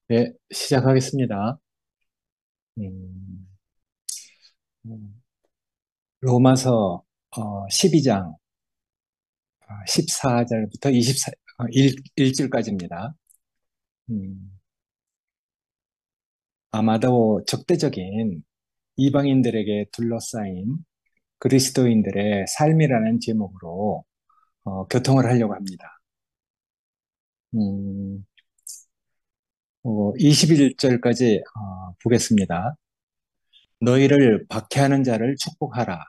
네, 시작하겠습니다. 음, 음, 로마서 12장 14절부터 1절까지입니다. 음, 아마도 적대적인 이방인들에게 둘러싸인 그리스도인들의 삶이라는 제목으로 교통을 하려고 합니다. 21절까지 보겠습니다. 너희를 박해하는 자를 축복하라.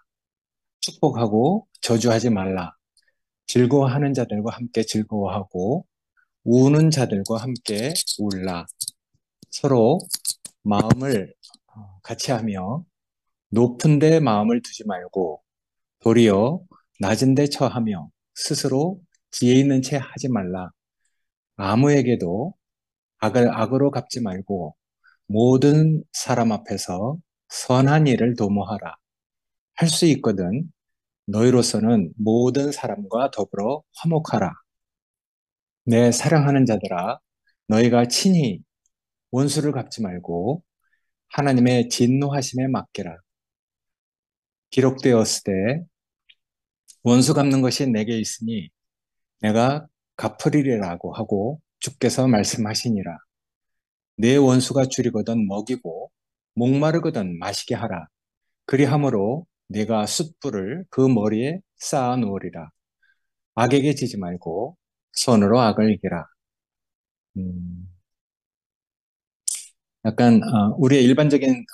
축복하고 저주하지 말라. 즐거워하는 자들과 함께 즐거워하고 우는 자들과 함께 울라. 서로 마음을 같이 하며 높은 데 마음을 두지 말고 도리어 낮은 데 처하며 스스로 지혜 있는 채 하지 말라. 아무에게도 악을 악으로 갚지 말고 모든 사람 앞에서 선한 일을 도모하라. 할 수 있거든 너희로서는 모든 사람과 더불어 화목하라. 내 사랑하는 자들아, 너희가 친히 원수를 갚지 말고 하나님의 진노하심에 맡기라. 기록되었으되 원수 갚는 것이 내게 있으니 내가 갚으리라고 하고 주께서 말씀하시니라. 내 원수가 줄이거든 먹이고 목마르거든 마시게 하라. 그리함으로 내가 숯불을 그 머리에 쌓아 놓으리라. 악에게 지지 말고 손으로 악을 이기라. 음, 약간 우리의 일반적인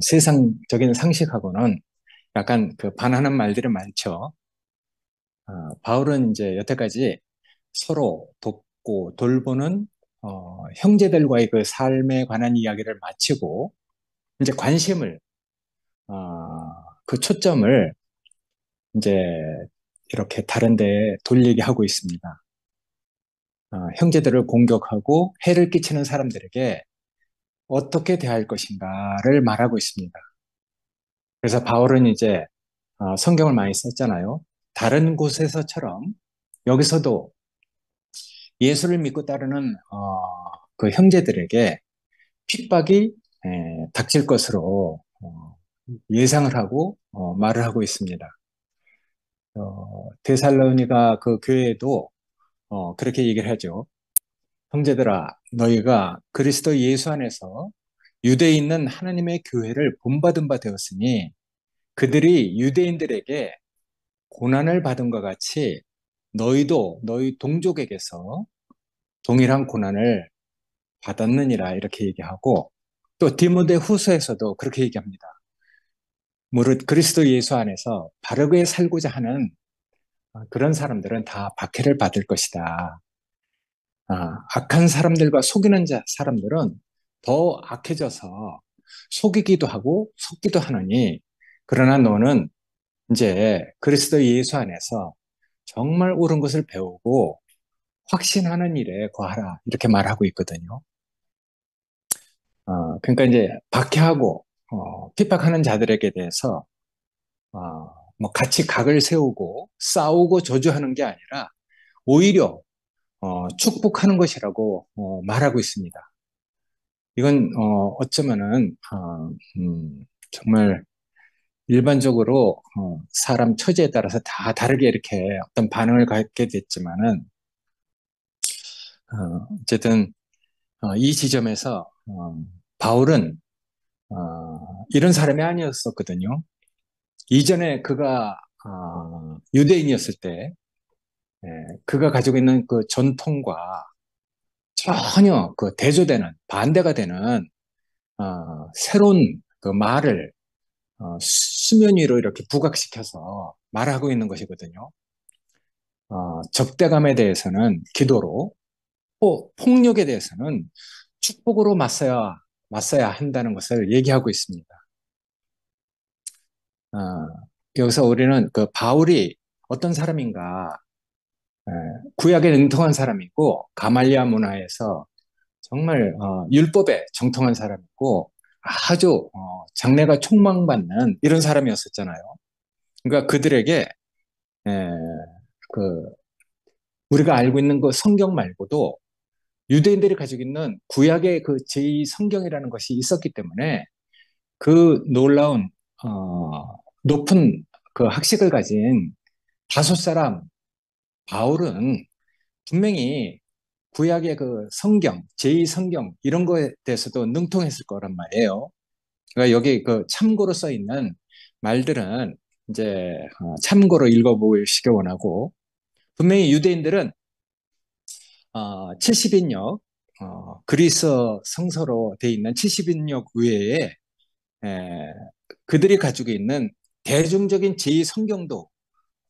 세상적인 상식하고는 약간 그 반하는 말들이 많죠. 바울은 이제 여태까지 서로 돕고 돌보는 형제들과의 그 삶에 관한 이야기를 마치고 이제 관심을 그 초점을 이제 이렇게 다른 데 돌리게 하고 있습니다. 형제들을 공격하고 해를 끼치는 사람들에게 어떻게 대할 것인가를 말하고 있습니다. 그래서 바울은 이제 성경을 많이 썼잖아요. 다른 곳에서처럼 여기서도 예수를 믿고 따르는 그 형제들에게 핍박이 닥칠 것으로 예상을 하고 말을 하고 있습니다. 데살로니가 그 교회에도 그렇게 얘기를 하죠. 형제들아, 너희가 그리스도 예수 안에서 유대에 있는 하나님의 교회를 본받은 바 되었으니 그들이 유대인들에게 고난을 받은 것 같이 너희도 너희 동족에게서 동일한 고난을 받았느니라 이렇게 얘기하고 또 디모데 후서에서도 그렇게 얘기합니다. 무릇 그리스도 예수 안에서 바르게 살고자 하는 그런 사람들은 다 박해를 받을 것이다. 악한 사람들과 속이는 사람들은 더 악해져서 속이기도 하고 속기도 하느니 그러나 너는 이제 그리스도 예수 안에서 정말 옳은 것을 배우고 확신하는 일에 거하라 이렇게 말하고 있거든요. 그러니까 이제 박해하고 핍박하는 자들에게 대해서 어, 뭐 같이 각을 세우고 싸우고 저주하는 게 아니라 오히려 축복하는 것이라고 말하고 있습니다. 이건 어쩌면은 정말 일반적으로 사람 처지에 따라서 다 다르게 이렇게 어떤 반응을 갖게 됐지만은 어쨌든 이 지점에서 바울은 이런 사람이 아니었었거든요. 이전에 그가 유대인이었을 때 예, 그가 가지고 있는 그 전통과 전혀 그 대조되는 반대가 되는 새로운 그 말을 수면 위로 이렇게 부각시켜서 말하고 있는 것이거든요. 적대감에 대해서는 기도로, 또 폭력에 대해서는 축복으로 맞서야 한다는 것을 얘기하고 있습니다. 어, 여기서 우리는 그 바울이 어떤 사람인가, 에, 구약에 능통한 사람이고 가말리아 문화에서 정말 율법에 정통한 사람이고 아주 장래가 촉망받는 이런 사람이었었잖아요. 그러니까 그들에게 에, 그 우리가 알고 있는 그 성경 말고도 유대인들이 가지고 있는 구약의 그 제2성경이라는 것이 있었기 때문에 그 놀라운 높은 그 학식을 가진 다섯 사람 바울은 분명히 구약의 그 성경, 제2성경 이런 거에 대해서도 능통했을 거란 말이에요. 그러니까 여기 그 참고로 써 있는 말들은 이제 참고로 읽어보시기 원하고 분명히 유대인들은 70인역 그리스 성서로 돼 있는 70인역 외에 에, 그들이 가지고 있는 대중적인 제2성경도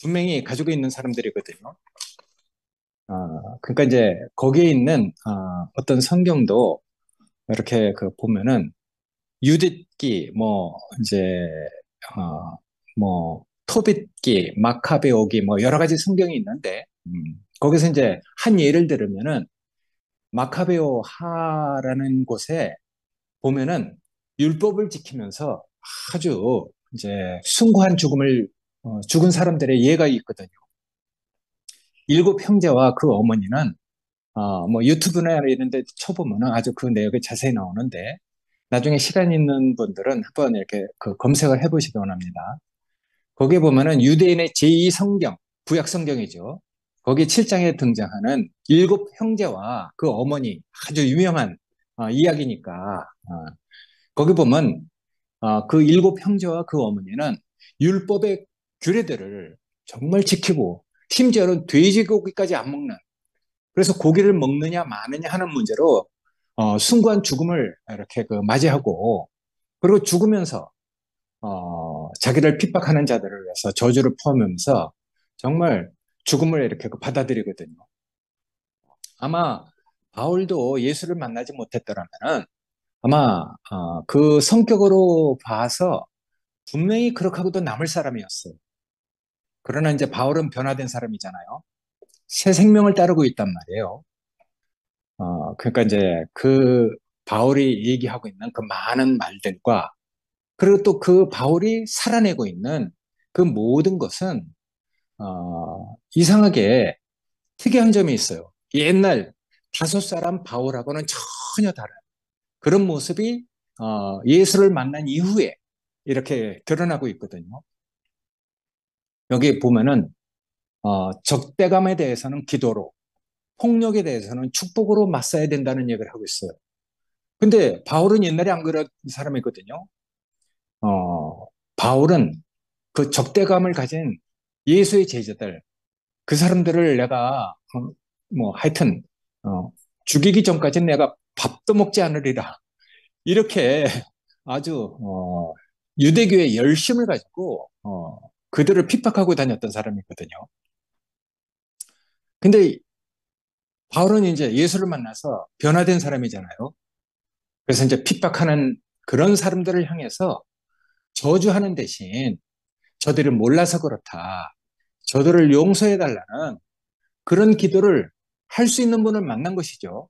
분명히 가지고 있는 사람들이거든요. 그러니까 이제 거기에 있는 어떤 성경도 이렇게 그 보면은 유딧기 뭐 이제 어, 뭐 토빗기, 마카베오기 뭐 여러 가지 성경이 있는데 거기서 이제 한 예를 들으면은 마카베오 하라는 곳에 보면은 율법을 지키면서 아주 이제 숭고한 죽음을 죽은 사람들의 예가 있거든요. 일곱 형제와 그 어머니는 뭐 유튜브나 이런 데 쳐보면은 아주 그 내용이 자세히 나오는데 나중에 시간 있는 분들은 한번 이렇게 그 검색을 해보시기 원합니다. 거기에 보면은 유대인의 제2성경, 구약 성경이죠. 거기 7장에 등장하는 일곱 형제와 그 어머니 아주 유명한 이야기니까 거기 보면 그 일곱 형제와 그 어머니는 율법의 규례들을 정말 지키고 심지어는 돼지고기까지 안 먹는 그래서 고기를 먹느냐 마느냐 하는 문제로 숭고한 죽음을 이렇게 그 맞이하고 그리고 죽으면서 자기를 핍박하는 자들을 위해서 저주를 포함하면서 정말 죽음을 이렇게 그 받아들이거든요. 아마 바울도 예수를 만나지 못했더라면 아마 그 성격으로 봐서 분명히 그렇게 하고도 남을 사람이었어요. 그러나 이제 바울은 변화된 사람이잖아요. 새 생명을 따르고 있단 말이에요. 그러니까 이제 그 바울이 얘기하고 있는 그 많은 말들과 그리고 또 그 바울이 살아내고 있는 그 모든 것은 이상하게 특이한 점이 있어요. 옛날 다섯 사람 바울하고는 전혀 다른 그런 모습이 예수를 만난 이후에 이렇게 드러나고 있거든요. 여기 보면은 적대감에 대해서는 기도로, 폭력에 대해서는 축복으로 맞서야 된다는 얘기를 하고 있어요. 근데 바울은 옛날에 안 그런 사람이거든요. 바울은 그 적대감을 가진 예수의 제자들, 그 사람들을 내가 뭐 하여튼 죽이기 전까지는 내가 밥도 먹지 않으리라. 이렇게 아주 유대교의 열심을 가지고 그들을 핍박하고 다녔던 사람이거든요. 근데 바울은 이제 예수를 만나서 변화된 사람이잖아요. 그래서 이제 핍박하는 그런 사람들을 향해서 저주하는 대신 저들을 몰라서 그렇다. 저들을 용서해 달라는 그런 기도를 할 수 있는 분을 만난 것이죠.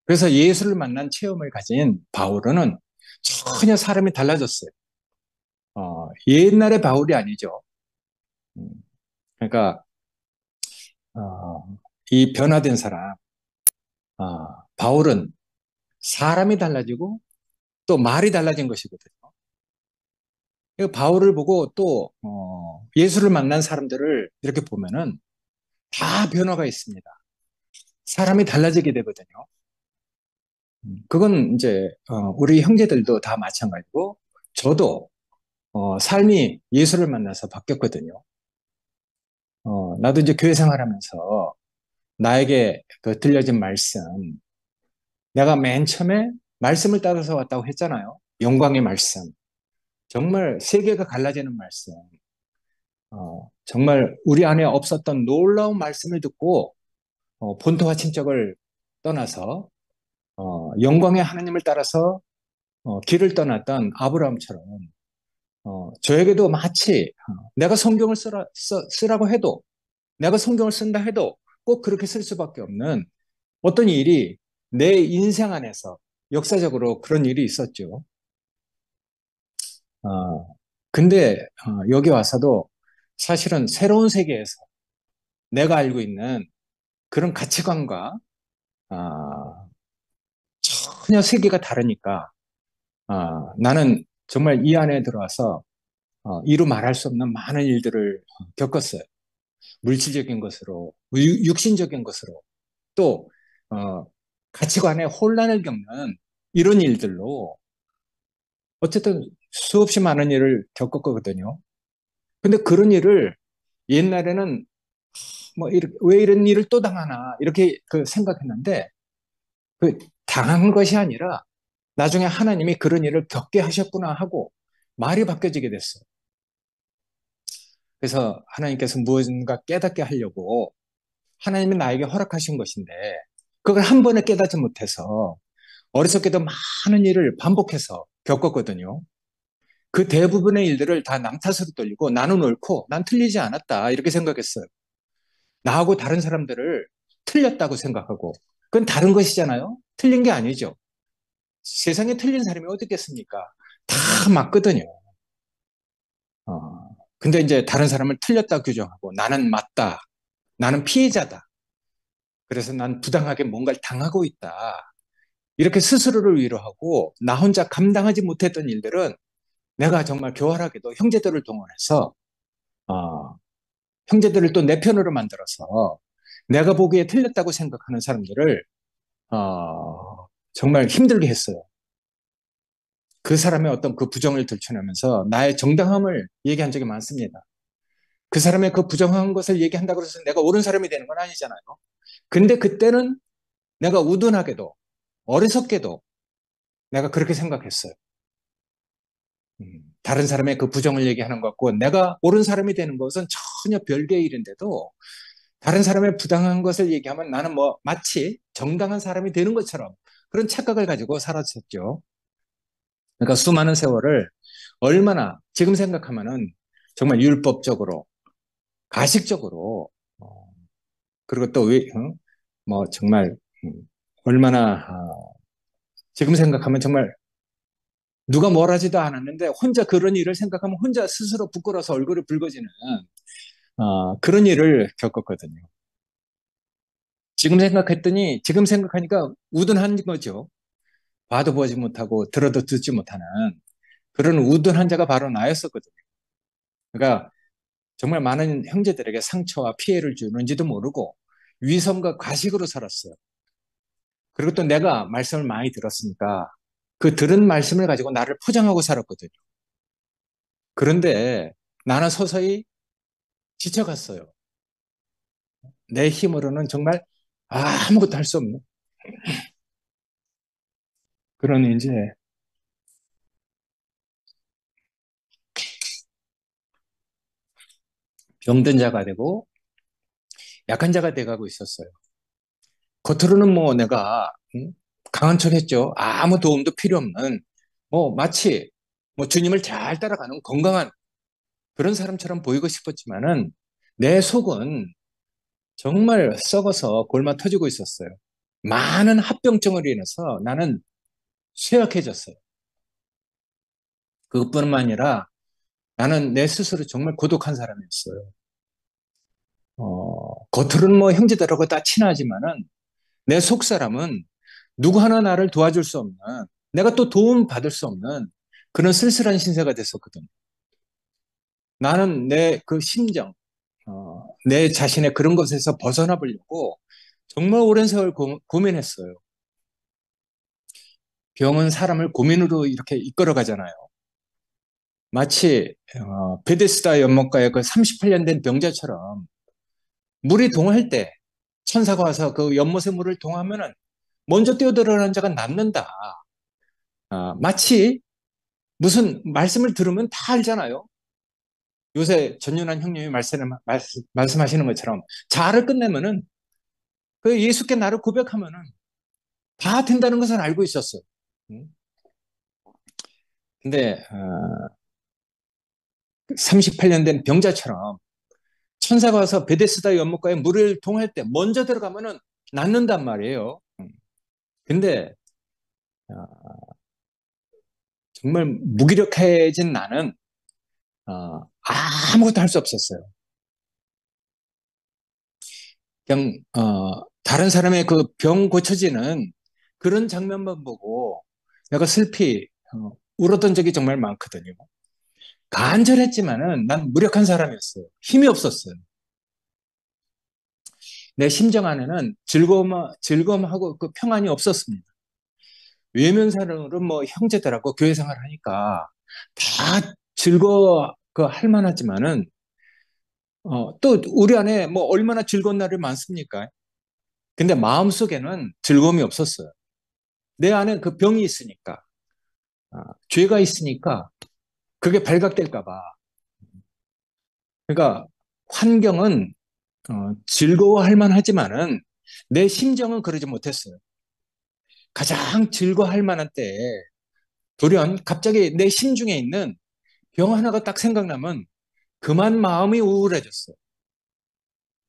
그래서 예수를 만난 체험을 가진 바울은 전혀 사람이 달라졌어요. 옛날의 바울이 아니죠. 음, 그러니까 이 변화된 사람, 바울은 사람이 달라지고 또 말이 달라진 것이거든요. 바울을 보고 또 예수를 만난 사람들을 이렇게 보면은 다 변화가 있습니다. 사람이 달라지게 되거든요. 그건 이제 우리 형제들도 다 마찬가지고 저도 삶이 예수를 만나서 바뀌었거든요. 나도 이제 교회 생활하면서 나에게 그 들려진 말씀, 내가 맨 처음에 말씀을 따라서 왔다고 했잖아요. 영광의 말씀. 정말 세계가 갈라지는 말씀. 정말 우리 안에 없었던 놀라운 말씀을 듣고 본토와 친척을 떠나서 영광의 하나님을 따라서 길을 떠났던 아브라함처럼 저에게도 마치 내가 성경을 쓰라고 해도 내가 성경을 쓴다 해도 꼭 그렇게 쓸 수밖에 없는 어떤 일이 내 인생 안에서 역사적으로 그런 일이 있었죠. 근데 여기 와서도 사실은 새로운 세계에서 내가 알고 있는 그런 가치관과 아, 전혀 세계가 다르니까 나는 정말 이 안에 들어와서 이루 말할 수 없는 많은 일들을 겪었어요. 물질적인 것으로, 육신적인 것으로, 또 가치관의 혼란을 겪는 이런 일들로 어쨌든 수없이 많은 일을 겪었거든요. 근데 그런 일을 옛날에는 뭐 왜 이런 일을 또 당하나 이렇게 생각했는데 그 당한 것이 아니라 나중에 하나님이 그런 일을 겪게 하셨구나 하고 말이 바뀌어지게 됐어요. 그래서 하나님께서 무엇인가 깨닫게 하려고 하나님이 나에게 허락하신 것인데 그걸 한 번에 깨닫지 못해서 어리석게도 많은 일을 반복해서 겪었거든요. 그 대부분의 일들을 다 남 탓으로 돌리고 나는 옳고 난 틀리지 않았다 이렇게 생각했어요. 나하고 다른 사람들을 틀렸다고 생각하고 그건 다른 것이잖아요. 틀린 게 아니죠. 세상에 틀린 사람이 어디 있겠습니까? 다 맞거든요. 근데 이제 다른 사람을 틀렸다 규정하고 나는 맞다. 나는 피해자다. 그래서 난 부당하게 뭔가를 당하고 있다. 이렇게 스스로를 위로하고 나 혼자 감당하지 못했던 일들은 내가 정말 교활하게도 형제들을 동원해서 어, 형제들을 또 내 편으로 만들어서 내가 보기에 틀렸다고 생각하는 사람들을 정말 힘들게 했어요. 그 사람의 어떤 그 부정을 들춰내면서 나의 정당함을 얘기한 적이 많습니다. 그 사람의 그 부정한 것을 얘기한다고 해서 내가 옳은 사람이 되는 건 아니잖아요. 근데 그때는 내가 우둔하게도 어리석게도 내가 그렇게 생각했어요. 다른 사람의 그 부정을 얘기하는 것 같고 내가 옳은 사람이 되는 것은 전혀 별개의 일인데도 다른 사람의 부당한 것을 얘기하면 나는 뭐 마치 정당한 사람이 되는 것처럼 그런 착각을 가지고 살았었죠. 그러니까 수많은 세월을 얼마나 지금 생각하면은 정말 율법적으로 가식적으로 그리고 또 뭐 정말 얼마나 지금 생각하면 정말 누가 뭘 하지도 않았는데 혼자 그런 일을 생각하면 혼자 스스로 부끄러워서 얼굴이 붉어지는 그런 일을 겪었거든요. 지금 생각하니까 우둔한 거죠. 봐도 보지 못하고 들어도 듣지 못하는 그런 우둔한 자가 바로 나였었거든요. 그러니까 정말 많은 형제들에게 상처와 피해를 주는지도 모르고 위선과 과식으로 살았어요. 그리고 또 내가 말씀을 많이 들었으니까 그 들은 말씀을 가지고 나를 포장하고 살았거든요. 그런데 나는 서서히 지쳐갔어요. 내 힘으로는 정말 아무것도 할 수 없는 그런 이제 병든 자가 되고 약한 자가 돼가고 있었어요. 겉으로는 뭐 내가 강한 척 했죠. 아무 도움도 필요 없는 마치 뭐 주님을 잘 따라가는 건강한 그런 사람처럼 보이고 싶었지만은 내 속은 정말 썩어서 골마 터지고 있었어요. 많은 합병증으로 인해서 나는 쇠약해졌어요. 그것뿐만 아니라 나는 내 스스로 정말 고독한 사람이었어요. 겉으로는 뭐 형제들하고 다 친하지만은 내 속사람은 누구 하나 나를 도와줄 수 없는 내가 또 도움 받을 수 없는 그런 쓸쓸한 신세가 됐었거든. 나는 내 그 심정, 내 자신의 그런 것에서 벗어나 보려고 정말 오랜 세월 고민했어요. 병은 사람을 고민으로 이렇게 이끌어 가잖아요. 마치 베데스다 연못가의 그 38년 된 병자처럼 물이 동할 때 천사가 와서 그 연못의 물을 동하면은 먼저 뛰어들어가는 자가 낫는다. 마치 무슨 말씀을 들으면 다 알잖아요. 요새 전윤환 형님이 말씀하시는 것처럼 자아를 끝내면은 그 예수께 나를 고백하면은 다 된다는 것을 알고 있었어요. 음. 근데 38년 된 병자처럼 천사가 와서 베데스다 연못가에 물을 동할 때 먼저 들어가면은 낫는단 말이에요. 근데 어, 정말 무기력해진 나는 아무것도 할 수 없었어요. 그냥 다른 사람의 그 병 고쳐지는 그런 장면만 보고 내가 슬피 울었던 적이 정말 많거든요. 간절했지만은 난 무력한 사람이었어요. 힘이 없었어요. 내 심정 안에는 즐거움하고 그 평안이 없었습니다. 외면사람은 뭐 형제들하고 교회 생활을 하니까 다 즐거워 그 할 만하지만은 또 우리 안에 뭐 얼마나 즐거운 날이 많습니까? 근데 마음속에는 즐거움이 없었어요. 내 안에 그 병이 있으니까, 죄가 있으니까 그게 발각될까 봐. 그러니까 환경은 즐거워할 만하지만은 내 심정은 그러지 못했어요. 가장 즐거워할 만한 때에 돌연 갑자기 내 심중에 있는 병 하나가 딱 생각나면 그만 마음이 우울해졌어요.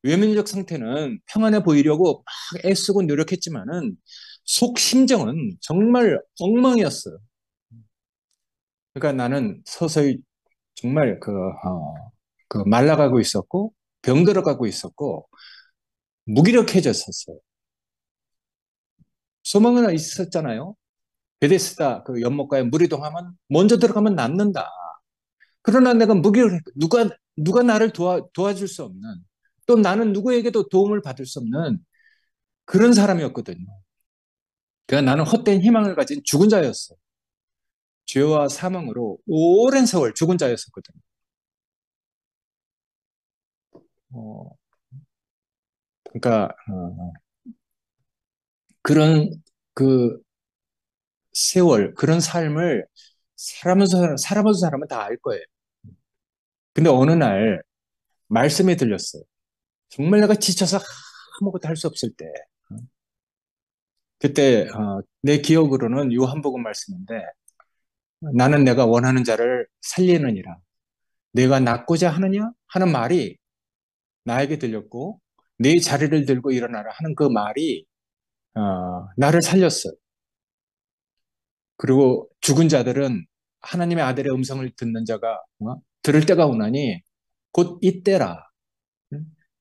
외면적 상태는 평안해 보이려고 막 애쓰고 노력했지만은 속 심정은 정말 엉망이었어요. 그러니까 나는 서서히 정말 그 말라가고 있었고 병들어가고 있었고 무기력해졌었어요. 소망은 있었잖아요. 베데스다 그 연못가에 물이 동하면 먼저 들어가면 낫는다. 그러나 내가 무기력해 누가 나를 도와줄 수 없는 또 나는 누구에게도 도움을 받을 수 없는 그런 사람이었거든요. 그러니까 나는 헛된 희망을 가진 죽은 자였어. 죄와 사망으로 오랜 세월 죽은 자였었거든요. 어, 그러니까 그런 그 세월, 그런 삶을 살아본 사람은 다 알 거예요. 근데 어느 날 말씀이 들렸어요. 정말 내가 지쳐서 아무것도 할 수 없을 때. 그때 내 기억으로는 요한복음 말씀인데 나는 내가 원하는 자를 살리느니라. 내가 낫고자 하느냐? 하는 말이 나에게 들렸고 내 자리를 들고 일어나라 하는 그 말이 나를 살렸어요. 그리고 죽은 자들은 하나님의 아들의 음성을 듣는 자가 들을 때가 오나니 곧 이때라.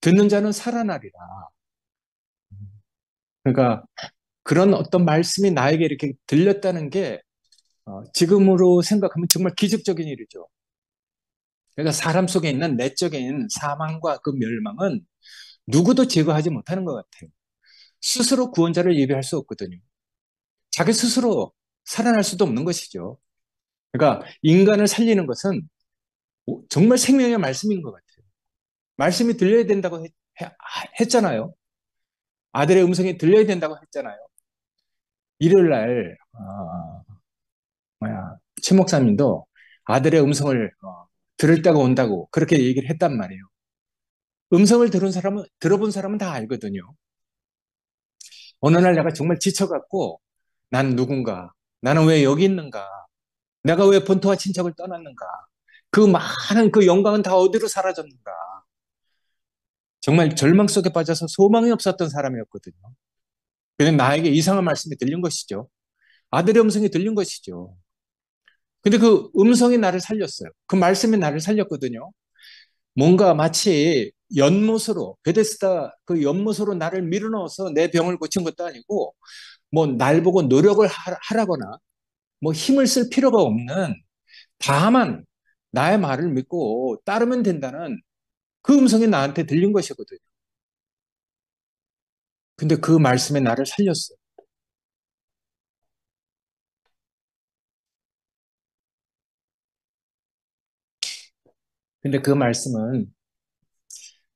듣는 자는 살아나리라. 그러니까 그런 어떤 말씀이 나에게 이렇게 들렸다는 게 지금으로 생각하면 정말 기적적인 일이죠. 그러니까 사람 속에 있는 내적인 사망과 그 멸망은 누구도 제거하지 못하는 것 같아요. 스스로 구원자를 예비할 수 없거든요. 자기 스스로 살아날 수도 없는 것이죠. 그러니까 인간을 살리는 것은 정말 생명의 말씀인 것 같아요. 말씀이 들려야 된다고 했잖아요. 아들의 음성이 들려야 된다고 했잖아요. 일요일 날 최 목사님도 아들의 음성을 들을 때가 온다고 그렇게 얘기를 했단 말이에요. 음성을 들어본 사람은 다 알거든요. 어느 날 내가 정말 지쳐갖고 난 누군가, 나는 왜 여기 있는가, 내가 왜 본토와 친척을 떠났는가, 그 많은 그 영광은 다 어디로 사라졌는가. 정말 절망 속에 빠져서 소망이 없었던 사람이었거든요. 그냥 나에게 이상한 말씀이 들린 것이죠. 아들의 음성이 들린 것이죠. 근데 그 음성이 나를 살렸어요. 그 말씀이 나를 살렸거든요. 뭔가 마치 연못으로, 베데스다 그 연못으로 나를 밀어넣어서 내 병을 고친 것도 아니고, 뭐 날 보고 노력을 하라거나, 뭐 힘을 쓸 필요가 없는, 다만 나의 말을 믿고 따르면 된다는 그 음성이 나한테 들린 것이거든요. 근데 그 말씀이 나를 살렸어요. 근데 그 말씀은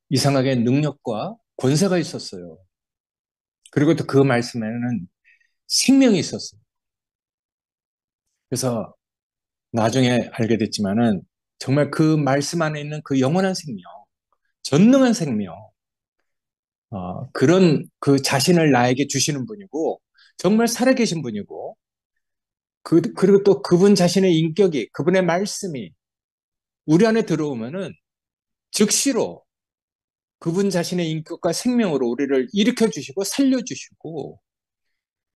이상하게 능력과 권세가 있었어요. 그리고 또 그 말씀에는 생명이 있었어요. 그래서 나중에 알게 됐지만은 정말 그 말씀 안에 있는 그 영원한 생명, 전능한 생명, 그런 그 자신을 나에게 주시는 분이고, 정말 살아계신 분이고, 그리고 또 그분 자신의 인격이, 그분의 말씀이 우리 안에 들어오면은 즉시로 그분 자신의 인격과 생명으로 우리를 일으켜 주시고 살려주시고,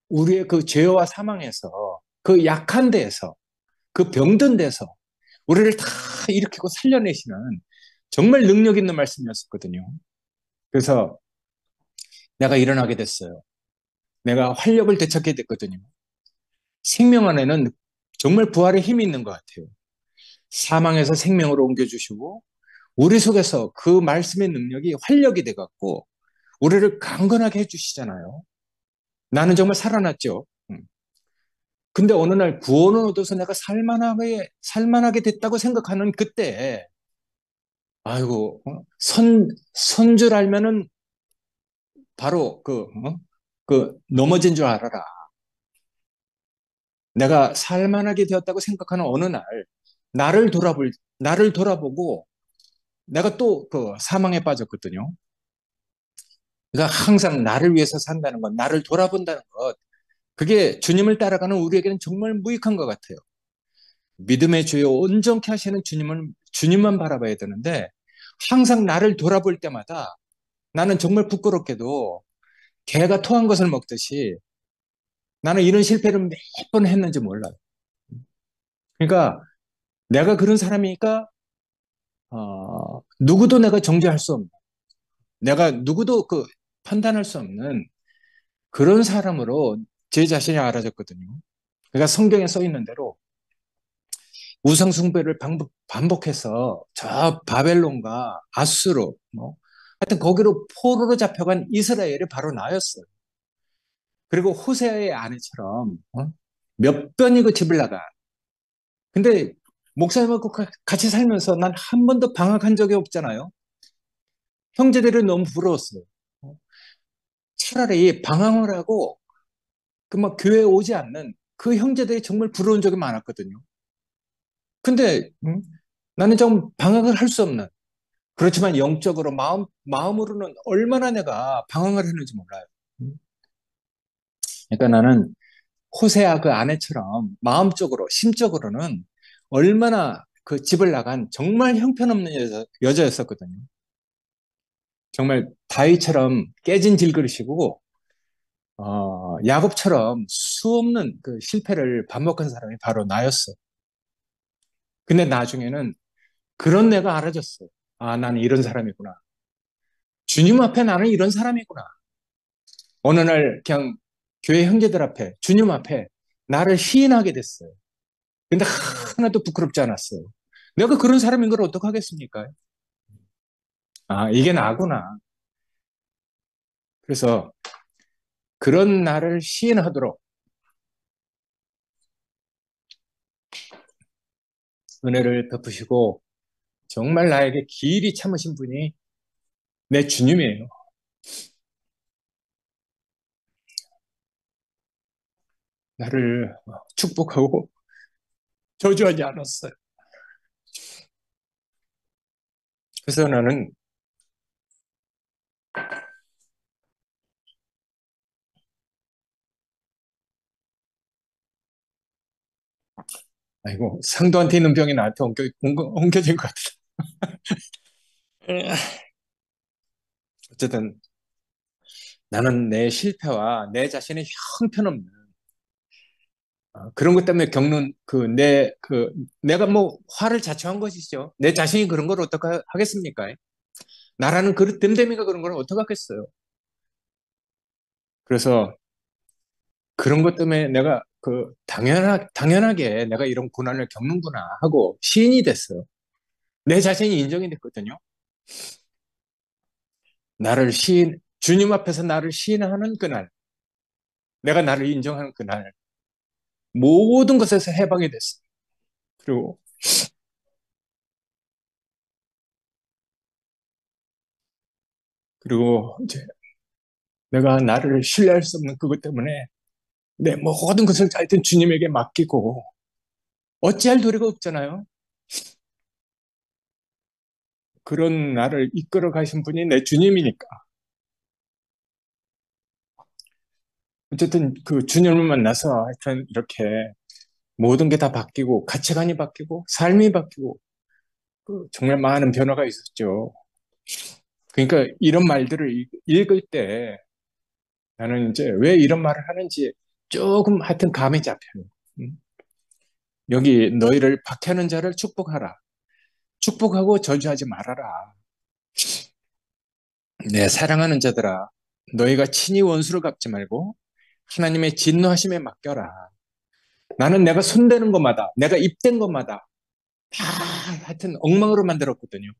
우리의 그 죄와 사망에서, 그 약한 데에서, 그 병든 데서 우리를 다 일으키고 살려내시는 정말 능력 있는 말씀이었었거든요. 그래서 내가 일어나게 됐어요. 내가 활력을 되찾게 됐거든요. 생명 안에는 정말 부활의 힘이 있는 것 같아요. 사망에서 생명으로 옮겨주시고 우리 속에서 그 말씀의 능력이 활력이 돼갖고 우리를 강건하게 해주시잖아요. 나는 정말 살아났죠. 근데 어느 날 구원을 얻어서 내가 살만하게 됐다고 생각하는 그때, 아이고, 선 줄 알면은 바로 넘어진 줄 알아라. 내가 살만하게 되었다고 생각하는 어느 날, 나를 돌아보고 내가 또 그 사망에 빠졌거든요. 그러니까 항상 나를 위해서 산다는 것, 나를 돌아본다는 것, 그게 주님을 따라가는 우리에게는 정말 무익한 것 같아요. 믿음의 주요 온전케 하시는 주님만 바라봐야 되는데, 항상 나를 돌아볼 때마다 나는 정말 부끄럽게도 개가 토한 것을 먹듯이 나는 이런 실패를 몇 번 했는지 몰라요. 그러니까 내가 그런 사람이니까, 누구도 내가 정죄할 수 없는, 내가 누구도 판단할 수 없는 그런 사람으로 제 자신이 알아졌거든요. 그러니까 성경에 써 있는 대로 우상숭배를 반복해서 저 바벨론과 아수르, 하여튼 거기로 포로로 잡혀간 이스라엘이 바로 나였어요. 그리고 호세아의 아내처럼 몇 번이 그 집을 나가. 근데 목사님하고 같이 살면서 난 한 번도 방황한 적이 없잖아요. 형제들이 너무 부러웠어요. 차라리 방황을 하고 그 막 교회에 오지 않는 그 형제들이 정말 부러운 적이 많았거든요. 근데 나는 좀 방황을 할 수 없는, 그렇지만 영적으로 마음으로는 얼마나 내가 방황을 했는지 몰라요. 그러니까 나는 호세아 그 아내처럼 마음적으로, 심적으로는 얼마나 그 집을 나간 정말 형편없는 여자였었거든요. 정말 다윗처럼 깨진 질그릇이고, 야곱처럼 수없는 그 실패를 반복한 사람이 바로 나였어. 근데 나중에는 그런 내가 알아졌어. 아, 나는 이런 사람이구나. 주님 앞에 나는 이런 사람이구나. 어느 날 그냥 교회 형제들 앞에, 주님 앞에 나를 시인하게 됐어요. 근데 하나도 부끄럽지 않았어요. 내가 그런 사람인 걸 어떡하겠습니까? 아, 이게 나구나. 그래서 그런 나를 시인하도록 은혜를 베푸시고 정말 나에게 길이 참으신 분이 내 주님이에요. 나를 축복하고 저주하지 않았어요. 그래서 나는 아이고 상도한테 있는 병이 나한테 옮겨진 것 같아. 어쨌든 나는 내 실패와 내 자신의 형편없는 그런 것 때문에 겪는 내가 뭐 화를 자초한 것이죠. 내 자신이 그런 걸 어떻게 하겠습니까? 나라는 그 됨됨이가 그런 걸 어떻게 하겠어요? 그래서 그런 것 때문에 내가 당연하게 내가 이런 고난을 겪는구나 하고 시인이 됐어요. 내 자신이 인정이 됐거든요. 주님 앞에서 나를 시인하는 그날, 내가 나를 인정하는 그날, 모든 것에서 해방이 됐어요. 그리고, 그리고 이제 내가 나를 신뢰할 수 없는 그것 때문에 내 모든 것을 하여튼 주님에게 맡기고 어찌할 도리가 없잖아요. 그런 나를 이끌어 가신 분이 내 주님이니까. 어쨌든 그 주님을 만나서 하여튼 이렇게 모든 게 다 바뀌고 가치관이 바뀌고 삶이 바뀌고 정말 많은 변화가 있었죠. 그러니까 이런 말들을 읽을 때 나는 이제 왜 이런 말을 하는지 조금 하여튼 감이 잡혀요. 음. 여기 너희를 박해하는 자를 축복하라. 축복하고 저주하지 말아라. 내 사랑하는 자들아, 너희가 친히 원수를 갚지 말고 하나님의 진노하심에 맡겨라. 나는 내가 손대는 것마다, 내가 입댄 것마다 다 하여튼 엉망으로 만들었거든요.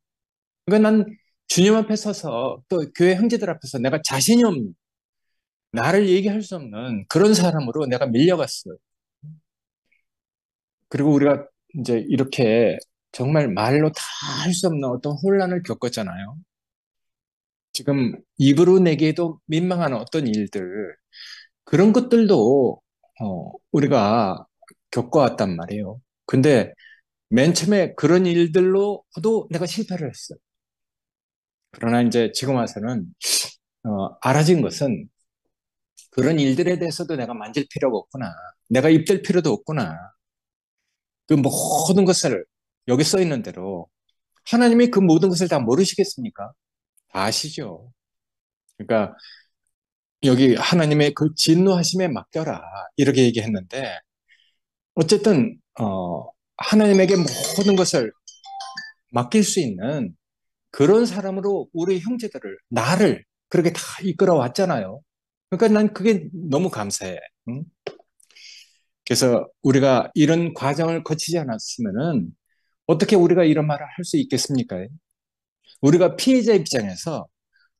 그러니까 난 주님 앞에 서서 또 교회 형제들 앞에서 내가 자신이 없는, 나를 얘기할 수 없는 그런 사람으로 내가 밀려갔어요. 그리고 우리가 이제 이렇게 정말 말로 다 할 수 없는 어떤 혼란을 겪었잖아요. 지금 입으로 내기에도 민망한 어떤 일들, 그런 것들도 우리가 겪어왔단 말이에요. 근데 맨 처음에 그런 일들로도 내가 실패를 했어요. 그러나 이제 지금 와서는 알아진 것은 그런 일들에 대해서도 내가 만질 필요가 없구나. 내가 입댈 필요도 없구나. 그 모든 것을 여기 써 있는 대로 하나님이 그 모든 것을 다 모르시겠습니까? 다 아시죠. 그러니까 여기 하나님의 그 진노하심에 맡겨라 이렇게 얘기했는데 어쨌든 하나님에게 모든 것을 맡길 수 있는 그런 사람으로 우리 형제들을 나를 그렇게 다 이끌어 왔잖아요. 그러니까 난 그게 너무 감사해. 응? 그래서 우리가 이런 과정을 거치지 않았으면은 어떻게 우리가 이런 말을 할 수 있겠습니까? 우리가 피해자 입장에서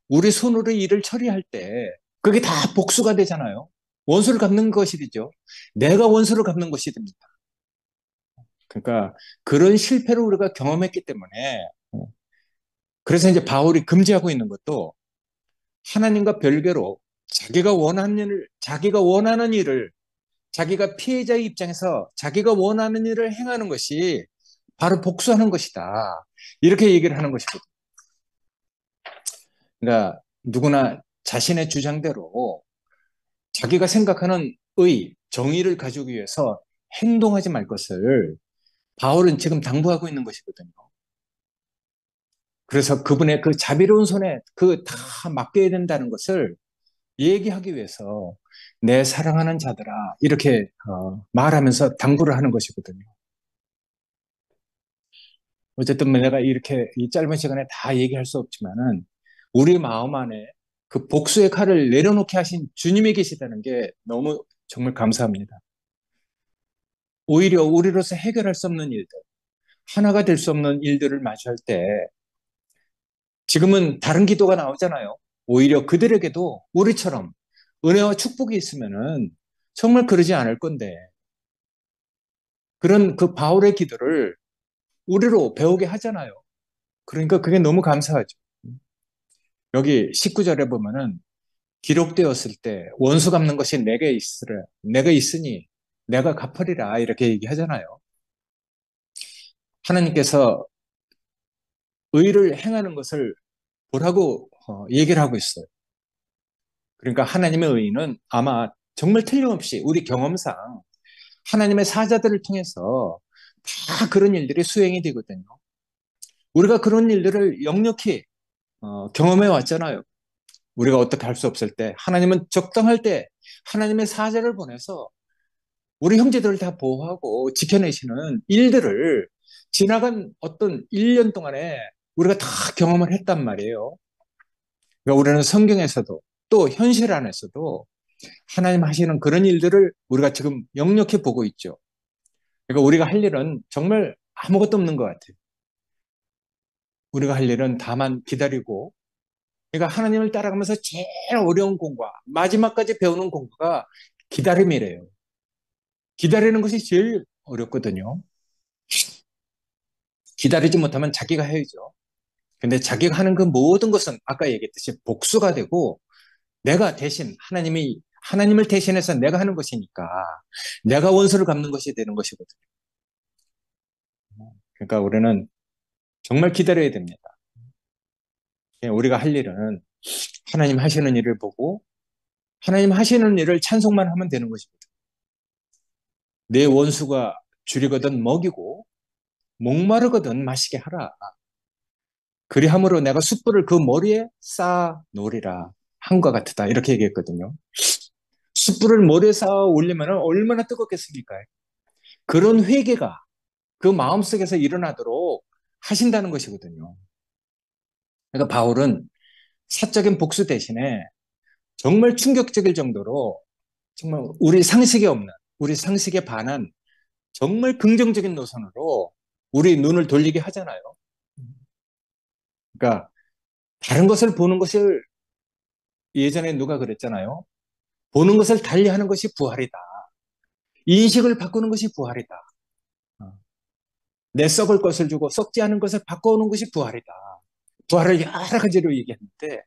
우리 손으로 일을 처리할 때 그게 다 복수가 되잖아요. 원수를 갚는 것이 되죠. 내가 원수를 갚는 것이 됩니다. 그러니까 그런 실패를 우리가 경험했기 때문에 그래서 이제 바울이 금지하고 있는 것도 하나님과 별개로 자기가 원하는 일을 자기가 피해자의 입장에서 자기가 원하는 일을 행하는 것이 바로 복수하는 것이다. 이렇게 얘기를 하는 것이거든요. 그러니까 누구나 자신의 주장대로 자기가 생각하는 정의를 가지기 위해서 행동하지 말 것을 바울은 지금 당부하고 있는 것이거든요. 그래서 그분의 그 자비로운 손에 그 다 맡겨야 된다는 것을 얘기하기 위해서 내 사랑하는 자들아 이렇게 말하면서 당부를 하는 것이거든요. 어쨌든 뭐 내가 이렇게 이 짧은 시간에 다 얘기할 수 없지만은 우리 마음 안에 그 복수의 칼을 내려놓게 하신 주님이 계시다는 게 너무 정말 감사합니다. 오히려 우리로서 해결할 수 없는 일들, 하나가 될 수 없는 일들을 마주할 때 지금은 다른 기도가 나오잖아요. 오히려 그들에게도 우리처럼 은혜와 축복이 있으면은 정말 그러지 않을 건데 그런 그 바울의 기도를 우리로 배우게 하잖아요. 그러니까 그게 너무 감사하죠. 여기 19절에 보면은 기록되었을 때 원수 갚는 것이 내가 있으니 내가 갚으리라 이렇게 얘기하잖아요. 하나님께서 의를 행하는 것을 보라고 얘기를 하고 있어요. 그러니까 하나님의 의는 아마 정말 틀림없이 우리 경험상 하나님의 사자들을 통해서 다 그런 일들이 수행이 되거든요. 우리가 그런 일들을 역력히 경험해 왔잖아요. 우리가 어떻게 할 수 없을 때 하나님은 적당할 때 하나님의 사자를 보내서 우리 형제들을 다 보호하고 지켜내시는 일들을 지나간 어떤 1년 동안에 우리가 다 경험을 했단 말이에요. 그러니까 우리는 성경에서도 또 현실 안에서도 하나님 하시는 그런 일들을 우리가 지금 역력히 보고 있죠. 그러니까 우리가 할 일은 정말 아무것도 없는 것 같아요. 우리가 할 일은 다만 기다리고, 그러니까 하나님을 따라가면서 제일 어려운 공과 마지막까지 배우는 공부가 기다림이래요. 기다리는 것이 제일 어렵거든요. 기다리지 못하면 자기가 해야죠. 근데 자기가 하는 그 모든 것은 아까 얘기했듯이 복수가 되고 내가 대신 하나님을 대신해서 내가 하는 것이니까 내가 원수를 갚는 것이 되는 것이거든요. 그러니까 우리는 정말 기다려야 됩니다. 우리가 할 일은 하나님 하시는 일을 보고 하나님 하시는 일을 찬송만 하면 되는 것이거든요. 내 원수가 줄이거든 먹이고 목마르거든 마시게 하라. 그리함으로 내가 숯불을 그 머리에 쌓아 놓으리라. 한과 같으다. 이렇게 얘기했거든요. 숯불을 머리에 쌓아 올리면 얼마나 뜨겁겠습니까? 그런 회개가 그 마음속에서 일어나도록 하신다는 것이거든요. 그러니까 바울은 사적인 복수 대신에 정말 충격적일 정도로 정말 우리 상식에 없는, 우리 상식에 반한 정말 긍정적인 노선으로 우리 눈을 돌리게 하잖아요. 그러니까 다른 것을 보는 것을 예전에 누가 그랬잖아요. 보는 것을 달리하는 것이 부활이다. 인식을 바꾸는 것이 부활이다. 어. 내 썩을 것을 주고 썩지 않은 것을 바꿔오는 것이 부활이다. 부활을 여러 가지로 얘기했는데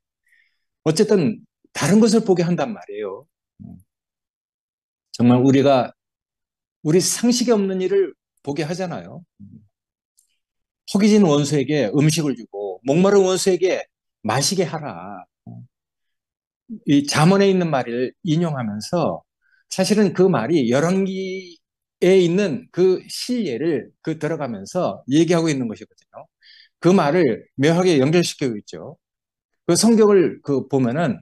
어쨌든 다른 것을 보게 한단 말이에요. 정말 우리가 우리 상식에 없는 일을 보게 하잖아요. 허기진 원수에게 음식을 주고 목마른 원수에게 마시게 하라. 이 잠언에 있는 말을 인용하면서 사실은 그 말이 열왕기에 있는 그 실예를 그 들어가면서 얘기하고 있는 것이거든요. 그 말을 묘하게 연결시키고 있죠. 그 성경을 그 보면은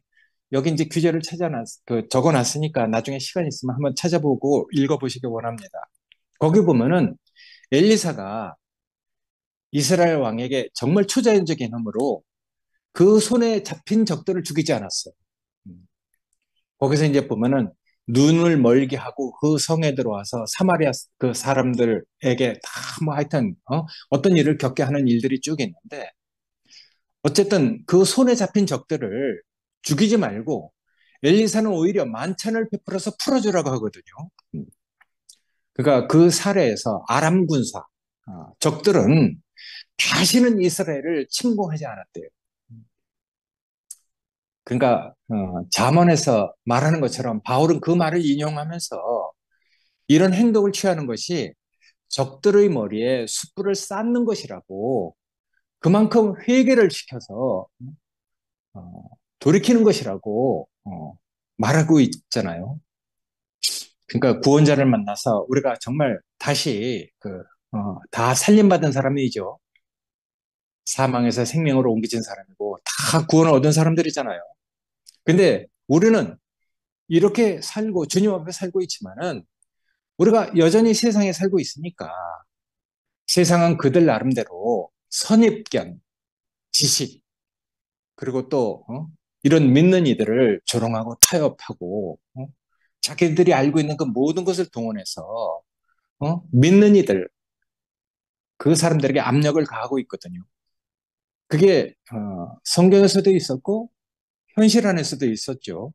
여기 이제 규제를 적어놨으니까 나중에 시간 있으면 한번 찾아보고 읽어보시기 원합니다. 거기 보면은 엘리사가 이스라엘 왕에게 정말 초자연적인 힘으로 그 손에 잡힌 적들을 죽이지 않았어요. 거기서 이제 보면은 눈을 멀게 하고 그 성에 들어와서 사마리아 그 사람들에게 다 뭐 하여튼 어떤 일을 겪게 하는 일들이 쭉 있는데 어쨌든 그 손에 잡힌 적들을 죽이지 말고 엘리사는 오히려 만찬을 베풀어서 풀어주라고 하거든요. 그러니까 그 사례에서 아람 군사 적들은 다시는 이스라엘을 침공하지 않았대요. 그러니까 잠언에서 말하는 것처럼 바울은 그 말을 인용하면서 이런 행동을 취하는 것이 적들의 머리에 숯불을 쌓는 것이라고 그만큼 회개를 시켜서 어, 돌이키는 것이라고 말하고 있잖아요. 그러니까 구원자를 만나서 우리가 정말 다시 다 살림받은 사람이죠. 사망에서 생명으로 옮겨진 사람이고 다 구원을 얻은 사람들이잖아요. 근데 우리는 이렇게 살고 주님 앞에 살고 있지만은 우리가 여전히 세상에 살고 있으니까 세상은 그들 나름대로 선입견, 지식, 그리고 또 이런 믿는 이들을 조롱하고 타협하고 자기들이 알고 있는 그 모든 것을 동원해서 믿는 이들, 그 사람들에게 압력을 가하고 있거든요. 그게 성경에서도 있었고 현실 안에서도 있었죠.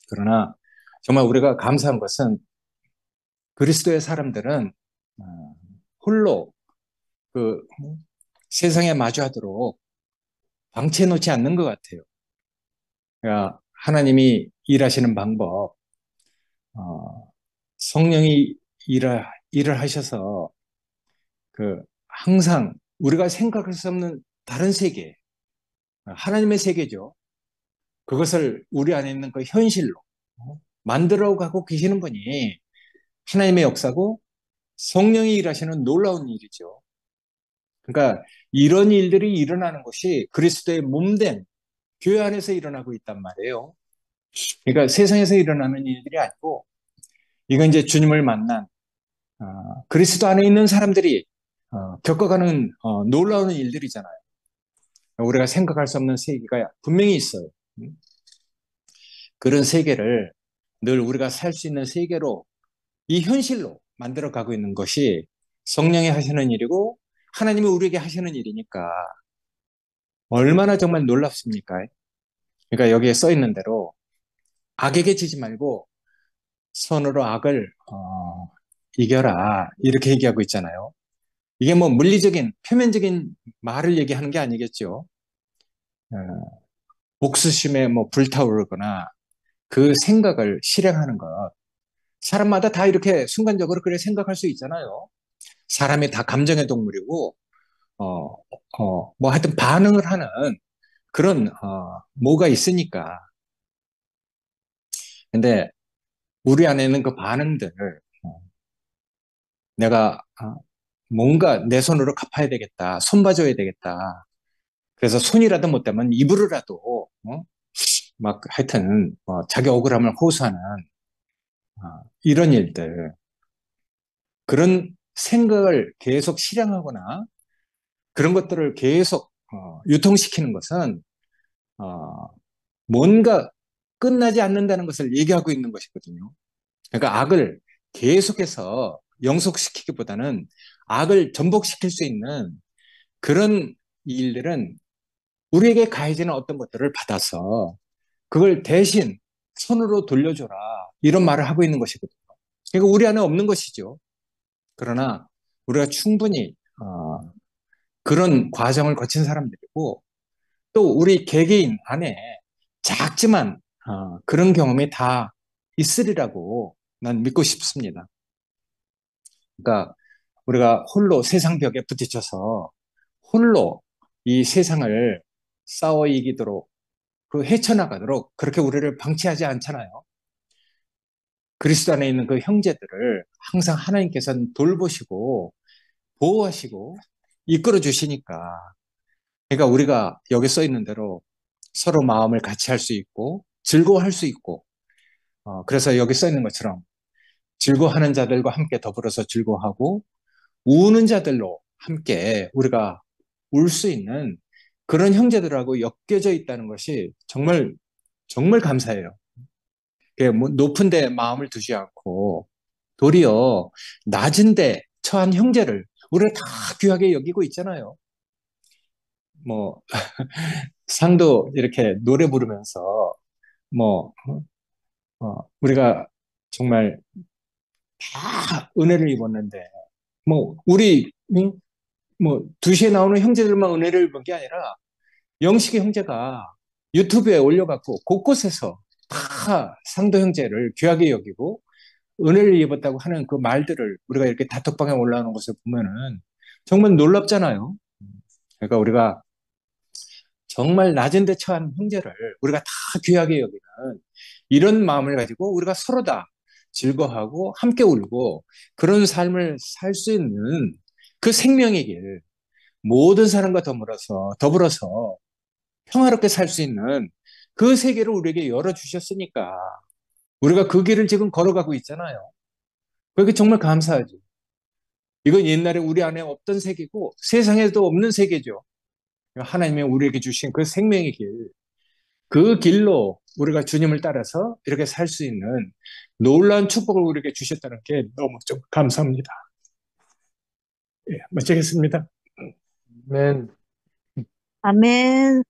그러나 정말 우리가 감사한 것은 그리스도의 사람들은 어, 홀로 그 세상에 마주하도록 방치해 놓지 않는 것 같아요. 그러니까 하나님이 일하시는 방법, 성령이 일을 하셔서 항상 우리가 생각할 수 없는 다른 세계, 하나님의 세계죠. 그것을 우리 안에 있는 그 현실로 만들어 가고 계시는 분이 하나님의 역사고 성령이 일하시는 놀라운 일이죠. 그러니까 이런 일들이 일어나는 것이 그리스도의 몸된 교회 안에서 일어나고 있단 말이에요. 그러니까 세상에서 일어나는 일들이 아니고 이건 이제 주님을 만난 그리스도 안에 있는 사람들이 겪어가는 놀라운 일들이잖아요. 우리가 생각할 수 없는 세계가 분명히 있어요. 그런 세계를 늘 우리가 살 수 있는 세계로 이 현실로 만들어 가고 있는 것이 성령이 하시는 일이고 하나님이 우리에게 하시는 일이니까 얼마나 정말 놀랍습니까? 그러니까 여기에 써 있는 대로 악에게 지지 말고 선으로 악을 이겨라 이렇게 얘기하고 있잖아요. 이게 뭐 물리적인 표면적인 말을 얘기하는 게 아니겠죠. 어, 복수심에 뭐 불타오르거나 그 생각을 실행하는 것. 사람마다 다 이렇게 순간적으로 그래 생각할 수 있잖아요. 사람이 다 감정의 동물이고, 뭐 하여튼 반응을 하는 그런, 뭐가 있으니까. 근데 우리 안에는 그 반응들을 내가 뭔가 내 손으로 갚아야 되겠다. 손봐줘야 되겠다. 그래서 손이라도 못 되면 입으로라도, 막 하여튼, 자기 억울함을 호소하는 이런 일들. 그런 생각을 계속 실행하거나 그런 것들을 계속 유통시키는 것은 어, 뭔가 끝나지 않는다는 것을 얘기하고 있는 것이거든요. 그러니까 악을 계속해서 영속시키기보다는 악을 전복시킬 수 있는 그런 일들은 우리에게 가해지는 어떤 것들을 받아서 그걸 대신 손으로 돌려줘라. 이런 말을 하고 있는 것이거든요. 그러니까 우리 안에 없는 것이죠. 그러나 우리가 충분히 그런 과정을 거친 사람들이고 또 우리 개개인 안에 작지만 그런 경험이 다 있으리라고 난 믿고 싶습니다. 그러니까 우리가 홀로 세상 벽에 부딪혀서 홀로 이 세상을 싸워 이기도록 그 헤쳐나가도록 그렇게 우리를 방치하지 않잖아요. 그리스도 안에 있는 그 형제들을 항상 하나님께서는 돌보시고 보호하시고 이끌어 주시니까 그러니까 우리가 여기 써 있는 대로 서로 마음을 같이 할 수 있고 즐거워할 수 있고 그래서 여기 써 있는 것처럼 즐거워하는 자들과 함께 더불어서 즐거워하고 우는 자들로 함께 우리가 울 수 있는 그런 형제들하고 엮여져 있다는 것이 정말 정말 감사해요. 뭐 높은 데 마음을 두지 않고 도리어 낮은 데 처한 형제를 우리가 다 귀하게 여기고 있잖아요. 뭐 상도 이렇게 노래 부르면서 뭐 우리가 정말 다 은혜를 입었는데 뭐 우리 뭐 2시에 나오는 형제들만 은혜를 입은 게 아니라 영식이 형제가 유튜브에 올려갖고 곳곳에서 다 상도 형제를 귀하게 여기고 은혜를 입었다고 하는 그 말들을 우리가 이렇게 다톡방에 올라오는 것을 보면은 정말 놀랍잖아요. 그러니까 우리가 정말 낮은 데 처한 형제를 우리가 다 귀하게 여기는 이런 마음을 가지고 우리가 서로 다 즐거워하고 함께 울고 그런 삶을 살 수 있는 그 생명의 길, 모든 사람과 더불어서 평화롭게 살 수 있는 그 세계를 우리에게 열어주셨으니까 우리가 그 길을 지금 걸어가고 있잖아요. 그게 정말 감사하죠. 이건 옛날에 우리 안에 없던 세계고 세상에도 없는 세계죠. 하나님이 우리에게 주신 그 생명의 길, 그 길로 우리가 주님을 따라서 이렇게 살 수 있는 놀라운 축복을 우리에게 주셨다는 게 너무 좀 감사합니다. 예, 마치겠습니다. 아멘. 아멘.